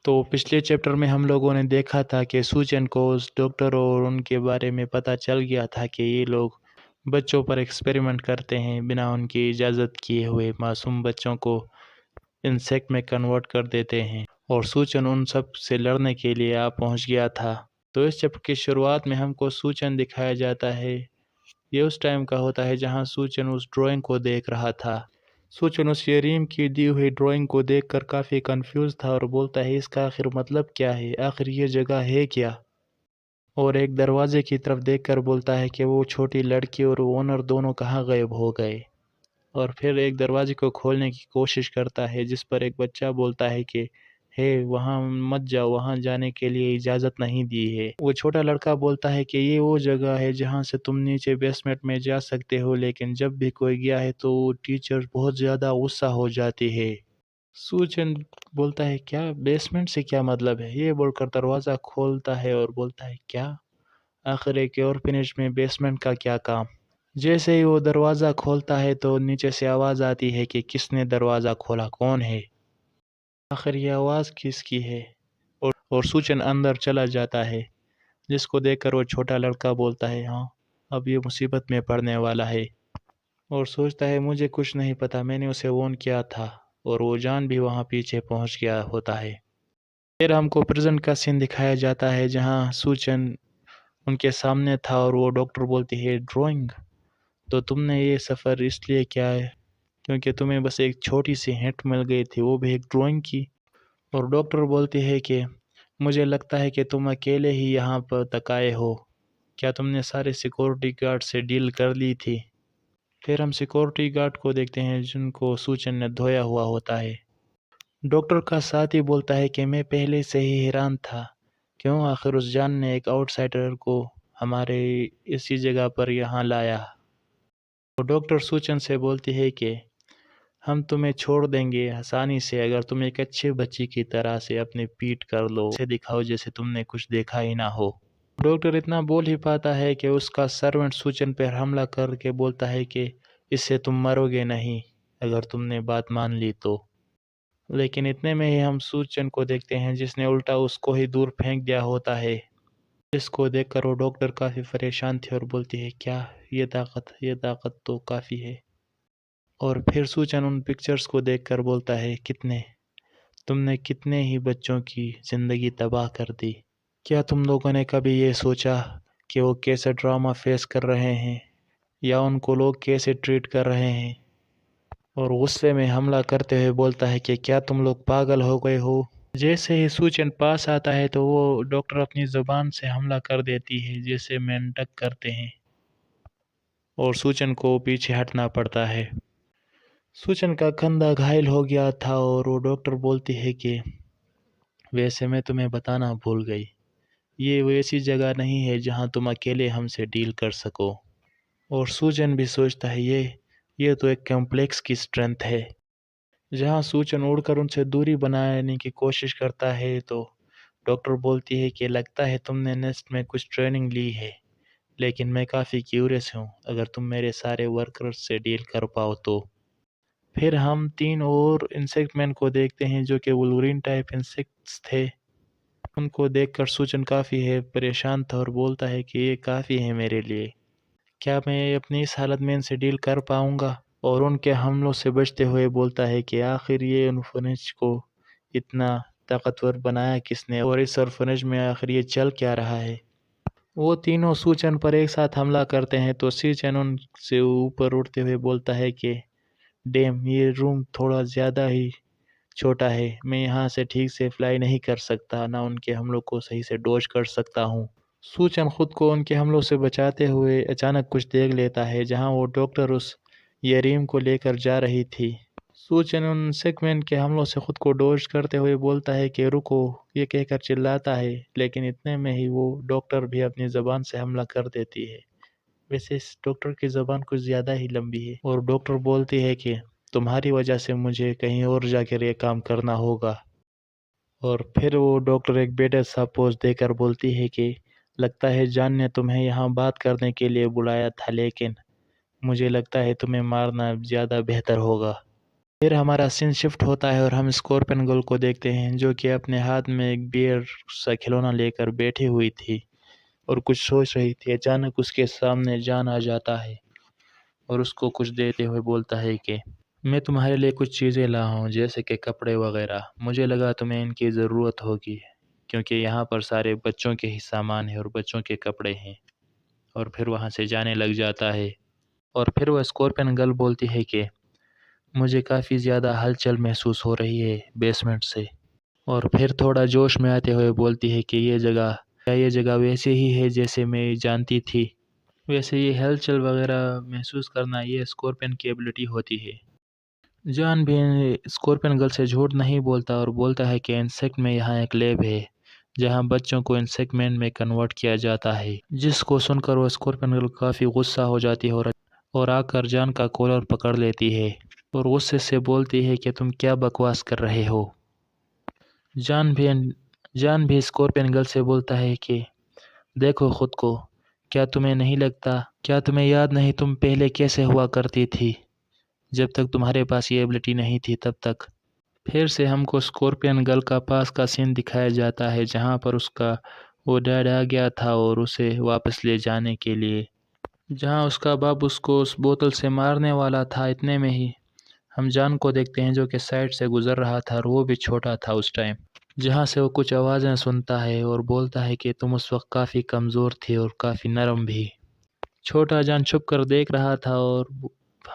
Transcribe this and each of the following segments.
تو پچھلے چیپٹر میں ہم لوگوں نے دیکھا تھا کہ سوچن کو اس ڈاکٹر اور ان کے بارے میں پتہ چل گیا تھا کہ یہ لوگ بچوں پر ایکسپیریمنٹ کرتے ہیں، بنا ان کی اجازت کیے ہوئے معصوم بچوں کو انسیکٹ میں کنورٹ کر دیتے ہیں، اور سوچن ان سب سے لڑنے کے لیے پہنچ گیا تھا۔ تو اس چیپٹر کی شروعات میں ہم کو سوچن دکھایا جاتا ہے۔ یہ اس ٹائم کا ہوتا ہے جہاں سوچن اس ڈرائنگ کو دیکھ رہا تھا۔ سوچن اس یریم کی دی ہوئی ڈرائنگ کو دیکھ کر کافی کنفیوز تھا اور بولتا ہے اس کا آخر مطلب کیا ہے، آخر یہ جگہ ہے کیا؟ اور ایک دروازے کی طرف دیکھ کر بولتا ہے کہ وہ چھوٹی لڑکی اور اونر دونوں کہاں غائب ہو گئے، اور پھر ایک دروازے کو کھولنے کی کوشش کرتا ہے جس پر ایک بچہ بولتا ہے کہ وہاں مت جاؤ، وہاں جانے کے لیے اجازت نہیں دی ہے۔ وہ چھوٹا لڑکا بولتا ہے کہ یہ وہ جگہ ہے جہاں سے تم نیچے بیسمنٹ میں جا سکتے ہو، لیکن جب بھی کوئی گیا ہے تو ٹیچر بہت زیادہ غصہ ہو جاتی ہے۔ سوچن بولتا ہے کیا بیسمنٹ سے کیا مطلب ہے؟ یہ بول کر دروازہ کھولتا ہے اور بولتا ہے کیا آخر ایک اورفنیج میں بیسمنٹ کا کیا کام؟ جیسے ہی وہ دروازہ کھولتا ہے تو نیچے سے آواز آتی ہے کہ کس نے دروازہ کھولا، کون ہے؟ آخر یہ آواز کس کی ہے؟ اور سوچن اندر چلا جاتا ہے، جس کو دیکھ کر وہ چھوٹا لڑکا بولتا ہے ہاں اب یہ مصیبت میں پڑنے والا ہے، اور سوچتا ہے مجھے کچھ نہیں پتا، میں نے اسے وارن کیا تھا، اور وہ جان بھی وہاں پیچھے پہنچ گیا ہوتا ہے۔ پھر ہم کو پریزنٹ کا سین دکھایا جاتا ہے جہاں سوچن ان کے سامنے تھا اور وہ ڈاکٹر بولتی ہے ڈرائنگ، تو تم نے یہ سفر اس لیے کیا ہے کیونکہ تمہیں بس ایک چھوٹی سی ہنٹ مل گئی تھی، وہ بھی ایک ڈرائنگ کی؟ اور ڈاکٹر بولتی ہے کہ مجھے لگتا ہے کہ تم اکیلے ہی یہاں پر تک آئے ہو، کیا تم نے سارے سیکورٹی گارڈ سے ڈیل کر لی تھی؟ پھر ہم سیکورٹی گارڈ کو دیکھتے ہیں جن کو سوچن نے دھویا ہوا ہوتا ہے۔ ڈاکٹر کا ساتھی بولتا ہے کہ میں پہلے سے ہی حیران تھا کیوں آخر اس جان نے ایک آؤٹ سائڈر کو ہمارے اسی جگہ پر یہاں لایا۔ تو ڈاکٹر سوچن سے بولتی ہے کہ ہم تمہیں چھوڑ دیں گے آسانی سے اگر تم ایک اچھے بچی کی طرح سے اپنے پیٹ کر لو، اسے دکھاؤ جیسے تم نے کچھ دیکھا ہی نہ ہو۔ ڈاکٹر اتنا بول ہی پاتا ہے کہ اس کا سرونٹ سوچن پر حملہ کر کے بولتا ہے کہ اس سے تم مرو گے نہیں اگر تم نے بات مان لی تو۔ لیکن اتنے میں ہی ہم سوچن کو دیکھتے ہیں جس نے الٹا اس کو ہی دور پھینک دیا ہوتا ہے، جس کو دیکھ کر وہ ڈاکٹر کافی پریشان تھی اور بولتی ہے کیا یہ طاقت تو کافی ہے۔ اور پھر سوچن ان پکچرز کو دیکھ کر بولتا ہے تم نے کتنے ہی بچوں کی زندگی تباہ کر دی، کیا تم لوگوں نے کبھی یہ سوچا کہ وہ کیسے ڈرامہ فیس کر رہے ہیں یا ان کو لوگ کیسے ٹریٹ کر رہے ہیں؟ اور غصے میں حملہ کرتے ہوئے بولتا ہے کہ کیا تم لوگ پاگل ہو گئے ہو؟ جیسے ہی سوچن پاس آتا ہے تو وہ ڈاکٹر اپنی زبان سے حملہ کر دیتی ہے جیسے مینڈک کرتے ہیں، اور سوچن کو پیچھے ہٹنا پڑتا ہے۔ سوچن کا کندھا گھائل ہو گیا تھا اور وہ ڈاکٹر بولتی ہے کہ ویسے میں تمہیں بتانا بھول گئی، یہ ویسی جگہ نہیں ہے جہاں تم اکیلے ہم سے ڈیل کر سکو۔ اور سوچن بھی سوچتا ہے یہ تو ایک کمپلیکس کی اسٹرینتھ ہے۔ جہاں سوچن اڑ کر ان سے دوری بنانے کی کوشش کرتا ہے تو ڈاکٹر بولتی ہے کہ لگتا ہے تم نے نیسٹ میں کچھ ٹریننگ لی ہے، لیکن میں کافی کیوریس ہوں اگر تم میرے سارے ورکرز سے ڈیل کر پاؤ تو۔ پھر ہم 3 اور انسیکٹ مین کو دیکھتے ہیں جو کہ وولورین ٹائپ انسیکٹس تھے۔ ان کو دیکھ کر سوچن کافی پریشان تھا اور بولتا ہے کہ یہ کافی ہے میرے لیے، کیا میں اپنی اس حالت میں ان سے ڈیل کر پاؤں گا؟ اور ان کے حملوں سے بچتے ہوئے بولتا ہے کہ آخر یہ انفنج کو اتنا طاقتور بنایا کس نے، اور اس انفنج میں آخر یہ چل کیا رہا ہے؟ وہ تینوں سوچن پر ایک ساتھ حملہ کرتے ہیں تو سوچن ان سے اوپر اٹھتے ہوئے بولتا ہے کہ ڈیم یہ روم تھوڑا زیادہ ہی چھوٹا ہے، میں یہاں سے ٹھیک سے فلائی نہیں کر سکتا، نہ ان کے حملوں کو صحیح سے ڈوج کر سکتا ہوں۔ سوچن خود کو ان کے حملوں سے بچاتے ہوئے اچانک کچھ دیکھ لیتا ہے جہاں وہ ڈاکٹر اس یریم کو لے کر جا رہی تھی۔ سوچن ان سیگمنٹ کے حملوں سے خود کو ڈوج کرتے ہوئے بولتا ہے کہ رکو، یہ کہہ کر چلاتا ہے، لیکن اتنے میں ہی وہ ڈاکٹر بھی اپنی زبان سے حملہ کر دیتی ہے۔ ویسے اس ڈاکٹر کی زبان کچھ زیادہ ہی لمبی ہے، اور ڈاکٹر بولتی ہے کہ تمہاری وجہ سے مجھے کہیں اور جا کر یہ کام کرنا ہوگا۔ اور پھر وہ ڈاکٹر ایک بیٹر سا پوز دے کر بولتی ہے کہ لگتا ہے جان نے تمہیں یہاں بات کرنے کے لیے بلایا تھا، لیکن مجھے لگتا ہے تمہیں مارنا زیادہ بہتر ہوگا۔ پھر ہمارا سین شفٹ ہوتا ہے اور ہم اسکورپین گرل کو دیکھتے ہیں جو کہ اپنے ہاتھ میں ایک بیئر سا کھلونا لے کر بیٹھی ہوئی تھی اور کچھ سوچ رہی تھی۔ اچانک اس کے سامنے جان آ جاتا ہے اور اس کو کچھ دیتے ہوئے بولتا ہے کہ میں تمہارے لیے کچھ چیزیں لایا ہوں جیسے کہ کپڑے وغیرہ، مجھے لگا تمہیں ان کی ضرورت ہوگی کیونکہ یہاں پر سارے بچوں کے ہی سامان ہیں اور بچوں کے کپڑے ہیں۔ اور پھر وہاں سے جانے لگ جاتا ہے اور پھر وہ اسکورپین گرل بولتی ہے کہ مجھے کافی زیادہ ہلچل محسوس ہو رہی ہے بیسمنٹ سے، اور پھر تھوڑا جوش میں آتے ہوئے بولتی ہے کہ یہ جگہ ویسے ہی ہے جیسے میں جانتی تھی۔ ویسے یہ ہلچل وغیرہ محسوس کرنا یہ اسکورپین کی ایبلٹی ہوتی ہے۔ جان بھی اسکورپین گرل سے جھوٹ نہیں بولتا اور بولتا ہے کہ انسیکٹ میں یہاں ایک لیب ہے جہاں بچوں کو انسیکمنٹ میں کنورٹ کیا جاتا ہے، جس کو سن کر وہ اسکورپین گرل کافی غصہ ہو جاتی ہے اور آ کر جان کا کولر پکڑ لیتی ہے اور غصے سے بولتی ہے کہ تم کیا بکواس کر رہے ہو۔ جان بھی اسکورپین گرل سے بولتا ہے کہ دیکھو خود کو، کیا تمہیں نہیں لگتا، کیا تمہیں یاد نہیں تم پہلے کیسے ہوا کرتی تھی جب تک تمہارے پاس یہ ایبلٹی نہیں تھی تب تک۔ پھر سے ہم کو اسکورپین گرل کا پاس کا سین دکھایا جاتا ہے جہاں پر اس کا وہ ڈیڈ آ گیا تھا اور اسے واپس لے جانے کے لیے، جہاں اس کا باپ اس کو اس بوتل سے مارنے والا تھا۔ اتنے میں ہی ہم جان کو دیکھتے ہیں جو کہ سائڈ سے گزر رہا تھا اور وہ بھی چھوٹا تھا اس ٹائم، جہاں سے وہ کچھ آوازیں سنتا ہے اور بولتا ہے کہ تم اس وقت کافی کمزور تھی اور کافی نرم بھی۔ چھوٹا جان چھپ کر دیکھ رہا تھا اور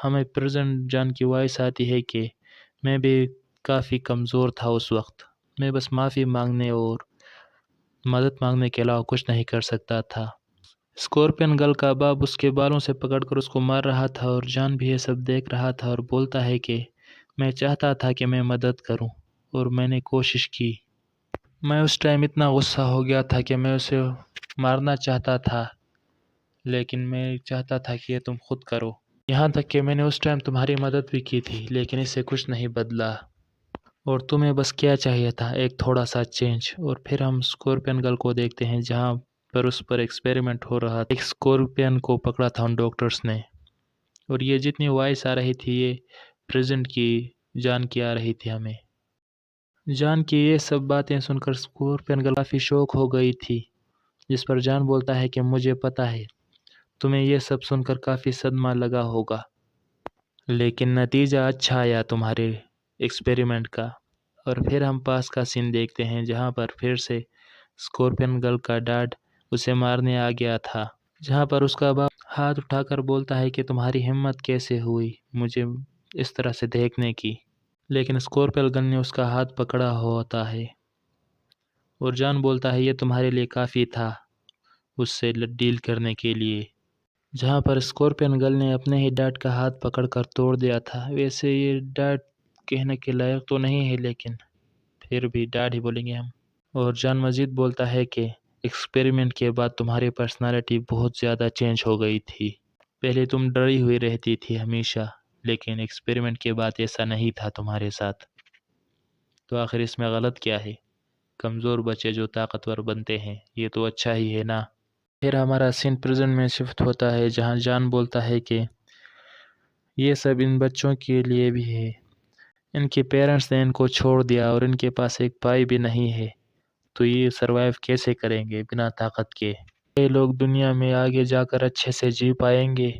ہمیں پریزنٹ جان کی وائس آتی ہے کہ میں بھی کافی کمزور تھا اس وقت، میں بس معافی مانگنے اور مدد مانگنے کے علاوہ کچھ نہیں کر سکتا تھا۔ اسکورپین گرل کا باپ اس کے بالوں سے پکڑ کر اس کو مار رہا تھا اور جان بھی یہ سب دیکھ رہا تھا اور بولتا ہے کہ میں چاہتا تھا کہ میں مدد کروں اور میں نے کوشش کی، میں اس ٹائم اتنا غصہ ہو گیا تھا کہ میں اسے مارنا چاہتا تھا لیکن میں چاہتا تھا کہ یہ تم خود کرو، یہاں تک کہ میں نے اس ٹائم تمہاری مدد بھی کی تھی لیکن اس سے کچھ نہیں بدلا اور تمہیں بس کیا چاہیے تھا، ایک تھوڑا سا چینج۔ اور پھر ہم اسکورپین گرل کو دیکھتے ہیں جہاں پر اس پر ایکسپیریمنٹ ہو رہا تھا، ایک اسکورپین کو پکڑا تھا ان ڈاکٹرز نے اور یہ جتنی وائس آ رہی تھی یہ پریزنٹ کی جان کی آ رہی تھی ہمیں۔ جان کی یہ سب باتیں سن کر اسکورپین گرل کافی شوق ہو گئی تھی، جس پر جان بولتا ہے کہ مجھے پتا ہے تمہیں یہ سب سن کر کافی صدمہ لگا ہوگا لیکن نتیجہ اچھا آیا تمہارے ایکسپیریمنٹ کا۔ اور پھر ہم پاس کا سین دیکھتے ہیں جہاں پر پھر سے اسکورپین گرل کا ڈیڈ اسے مارنے آ گیا تھا، جہاں پر اس کا باپ ہاتھ اٹھا کر بولتا ہے کہ تمہاری ہمت کیسے ہوئی مجھے اس طرح سے دیکھنے کی، لیکن اسکورپین گرل نے اس کا ہاتھ پکڑا ہوتا ہے اور جان بولتا ہے یہ تمہارے لیے کافی تھا اس سے ڈیل کرنے کے لیے، جہاں پر اسکورپین گرل نے اپنے ہی ڈیڈ کا ہاتھ پکڑ کر توڑ دیا تھا۔ ویسے یہ ڈیڈ کہنے کے لائق تو نہیں ہے لیکن پھر بھی ڈیڈ ہی بولیں گے ہم۔ اور جان مزید بولتا ہے کہ ایکسپیریمنٹ کے بعد تمہاری پرسنالٹی بہت زیادہ چینج ہو گئی تھی، پہلے تم ڈری ہوئی رہتی تھی ہمیشہ لیکن ایکسپیریمنٹ کے بعد ایسا نہیں تھا تمہارے ساتھ، تو آخر اس میں غلط کیا ہے؟ کمزور بچے جو طاقتور بنتے ہیں یہ تو اچھا ہی ہے نا۔ پھر ہمارا سین پریزنٹ میں شفٹ ہوتا ہے جہاں جان بولتا ہے کہ یہ سب ان بچوں کے لیے بھی ہے، ان کے پیرنٹس نے ان کو چھوڑ دیا اور ان کے پاس ایک بھائی بھی نہیں ہے، تو یہ سروائیو کیسے کریں گے بنا طاقت کے؟ یہ لوگ دنیا میں آگے جا کر اچھے سے جی پائیں گے؟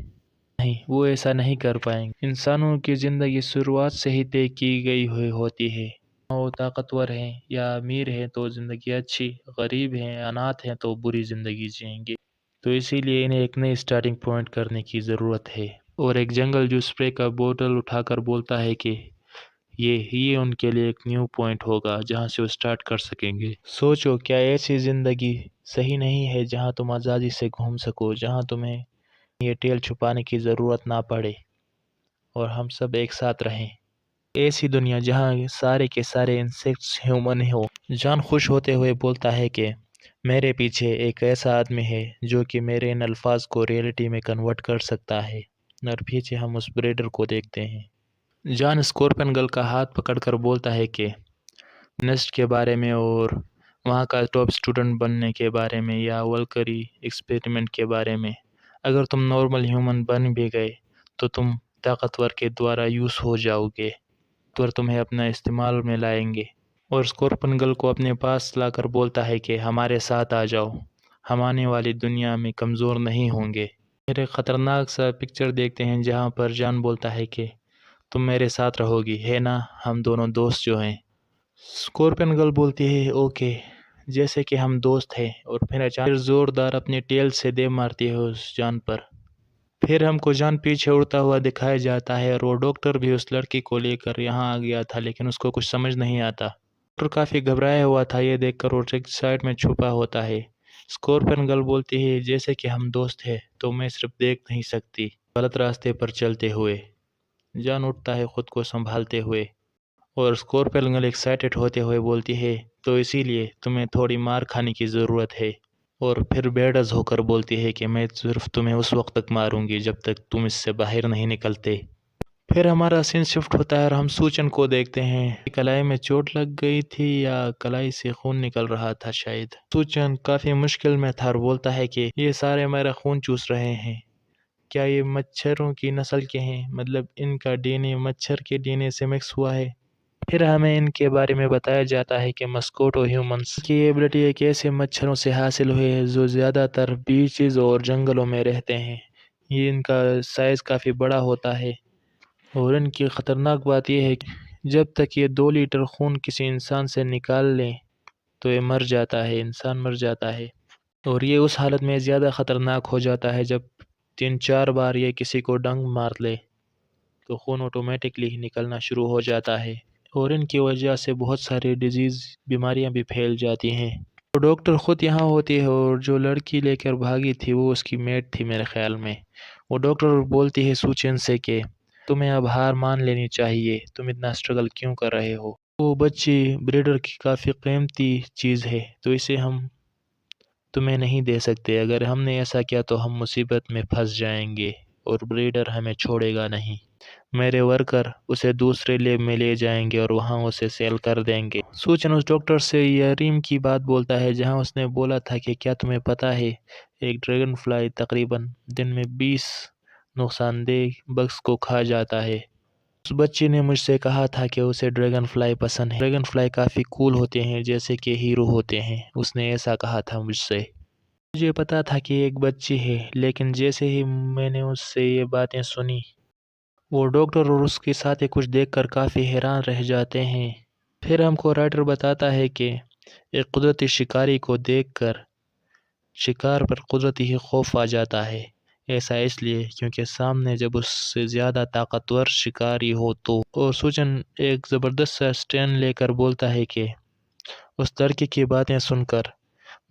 نہیں، وہ ایسا نہیں کر پائیں گے۔ انسانوں کی زندگی شروعات سے ہی طے کی گئی ہوئی ہوتی ہے، وہ طاقتور ہیں یا امیر ہیں تو زندگی اچھی، غریب ہیں اناتھ ہیں تو بری زندگی جئیں گے، تو اسی لیے انہیں ایک نئی سٹارٹنگ پوائنٹ کرنے کی ضرورت ہے۔ اور ایک جنگل جو اسپرے کا بوتل اٹھا کر بولتا ہے کہ یہ ان کے لیے ایک نیو پوائنٹ ہوگا جہاں سے وہ سٹارٹ کر سکیں گے۔ سوچو کیا ایسی زندگی صحیح نہیں ہے جہاں تم آزادی سے گھوم سکو، جہاں تمہیں یہ ٹیل چھپانے کی ضرورت نہ پڑے اور ہم سب ایک ساتھ رہیں، ایسی دنیا جہاں سارے کے سارے انسیکٹس ہیومن ہو۔ جان خوش ہوتے ہوئے بولتا ہے کہ میرے پیچھے ایک ایسا آدمی ہے جو کہ میرے ان الفاظ کو ریئلٹی میں کنورٹ کر سکتا ہے، اور پیچھے ہم اس بریڈر کو دیکھتے ہیں۔ جان اسکورپین گرل کا ہاتھ پکڑ کر بولتا ہے کہ نیسٹ کے بارے میں اور وہاں کا ٹاپ اسٹوڈنٹ بننے کے بارے میں یا ولکری ایکسپیریمنٹ کے بارے میں، اگر تم نارمل ہیومن بن بھی گئے تو تم طاقتور کے دوارا یوز ہو جاؤ گے، طور تمہیں اپنا استعمال میں لائیں گے، اور اسکورپن گرل کو اپنے پاس لا کر بولتا ہے کہ ہمارے ساتھ آ جاؤ، ہم آنے والی دنیا میں کمزور نہیں ہوں گے۔ پھر ایک خطرناک سا پکچر دیکھتے ہیں جہاں پر جان بولتا ہے کہ تم میرے ساتھ رہو گی ہے نا، ہم دونوں دوست جو ہیں۔ اسکورپن گرل بولتی ہے اوکے، جیسے کہ ہم دوست ہیں، اور پھر اچانک زوردار اپنی ٹیل سے دے مارتی ہے اس جان پر۔ پھر ہم کو جان پیچھے اڑتا ہوا دکھایا جاتا ہے، اور وہ ڈاکٹر بھی اس لڑکی کو لے کر یہاں آ گیا تھا، لیکن اس کو کچھ سمجھ نہیں آتا۔ ڈاکٹر کافی گھبرایا ہوا تھا یہ دیکھ کر، اور ایک سائڈ میں چھپا ہوتا ہے۔ اسکورپن گرل بولتی ہے جیسے کہ ہم دوست ہیں تو میں صرف دیکھ نہیں سکتی، غلط راستے پر چلتے ہوئے۔ جان اٹھتا ہے خود کو سنبھالتے ہوئے، اور اسکورپن گرل ایکسائٹڈ ہوتے ہوئے بولتی ہے تو اسی لیے تمہیں تھوڑی مار کھانے کی ضرورت ہے، اور پھر بیڈز ہو کر بولتی ہے کہ میں صرف تمہیں اس وقت تک ماروں گی جب تک تم اس سے باہر نہیں نکلتے۔ پھر ہمارا سین شفٹ ہوتا ہے اور ہم سوچن کو دیکھتے ہیں۔ کلائی میں چوٹ لگ گئی تھی یا کلائی سے خون نکل رہا تھا شاید۔ سوچن کافی مشکل میں تھا اور بولتا ہے کہ یہ سارے میرا خون چوس رہے ہیں، کیا یہ مچھروں کی نسل کے ہیں؟ مطلب ان کا ڈی این اے مچھر کے ڈی این اے سے مکس ہوا ہے۔ پھر ہمیں ان کے بارے میں بتایا جاتا ہے کہ مسکوٹو ہیومنس کی ایبلٹی ایک ایسے مچھروں سے حاصل ہوئی ہے جو زیادہ تر بیچز اور جنگلوں میں رہتے ہیں۔ یہ ان کا سائز کافی بڑا ہوتا ہے، اور ان کی خطرناک بات یہ ہے کہ جب تک یہ 2 لیٹر خون کسی انسان سے نکال لیں تو یہ مر جاتا ہے، انسان مر جاتا ہے، اور یہ اس حالت میں زیادہ خطرناک ہو جاتا ہے جب 3-4 بار یہ کسی کو ڈنگ مار لے تو خون آٹومیٹکلی ہی نکلنا شروع ہو جاتا ہے، اور ان کی وجہ سے بہت ساری بیماریاں بھی پھیل جاتی ہیں۔ تو ڈاکٹر خود یہاں ہوتی ہے، اور جو لڑکی لے کر بھاگی تھی وہ اس کی میٹ تھی میرے خیال میں۔ وہ ڈاکٹر بولتی ہے سوچن سے کہ تمہیں اب ہار مان لینی چاہیے، تم اتنا اسٹرگل کیوں کر رہے ہو؟ وہ بچی بریڈر کی کافی قیمتی چیز ہے، تو اسے ہم تمہیں نہیں دے سکتے، اگر ہم نے ایسا کیا تو ہم مصیبت میں پھنس جائیں گے، اور بریڈر ہمیں چھوڑے گا نہیں۔ میرے ورکر اسے دوسرے لیب میں لے جائیں گے اور وہاں اسے سیل کر دیں گے۔ سوچن اس ڈاکٹر سے یاریم کی بات بولتا ہے جہاں اس نے بولا تھا کہ کیا تمہیں پتہ ہے ایک ڈریگن فلائی تقریباً دن میں 20 نقصان دہ بگس کو کھا جاتا ہے۔ اس بچی نے مجھ سے کہا تھا کہ اسے ڈریگن فلائی پسند ہے، ڈریگن فلائی کافی کول ہوتے ہیں جیسے کہ ہیرو ہوتے ہیں، اس نے ایسا کہا تھا مجھ سے۔ مجھے پتا تھا کہ ایک بچی ہے، لیکن جیسے ہی میں نے اس سے یہ باتیں سنی، وہ ڈاکٹر اور اس کے ساتھی کچھ دیکھ کر کافی حیران رہ جاتے ہیں۔ پھر ہم کو رائٹر بتاتا ہے کہ ایک قدرتی شکاری کو دیکھ کر شکار پر قدرتی ہی خوف آ جاتا ہے، ایسا اس لیے کیونکہ سامنے جب اس سے زیادہ طاقتور شکاری ہو تو۔ اور سوچن ایک زبردست سا اسٹینڈ لے کر بولتا ہے کہ اس لڑکی کی باتیں سن کر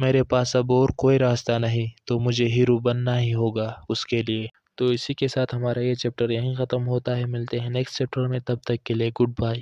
میرے پاس اب اور کوئی راستہ نہیں، تو مجھے ہیرو بننا ہی ہوگا اس کے لیے۔ تو اسی کے ساتھ ہمارا یہ چیپٹر یہیں ختم ہوتا ہے، ملتے ہیں نیکسٹ چیپٹر میں، تب تک کے لیے گڈ بائے۔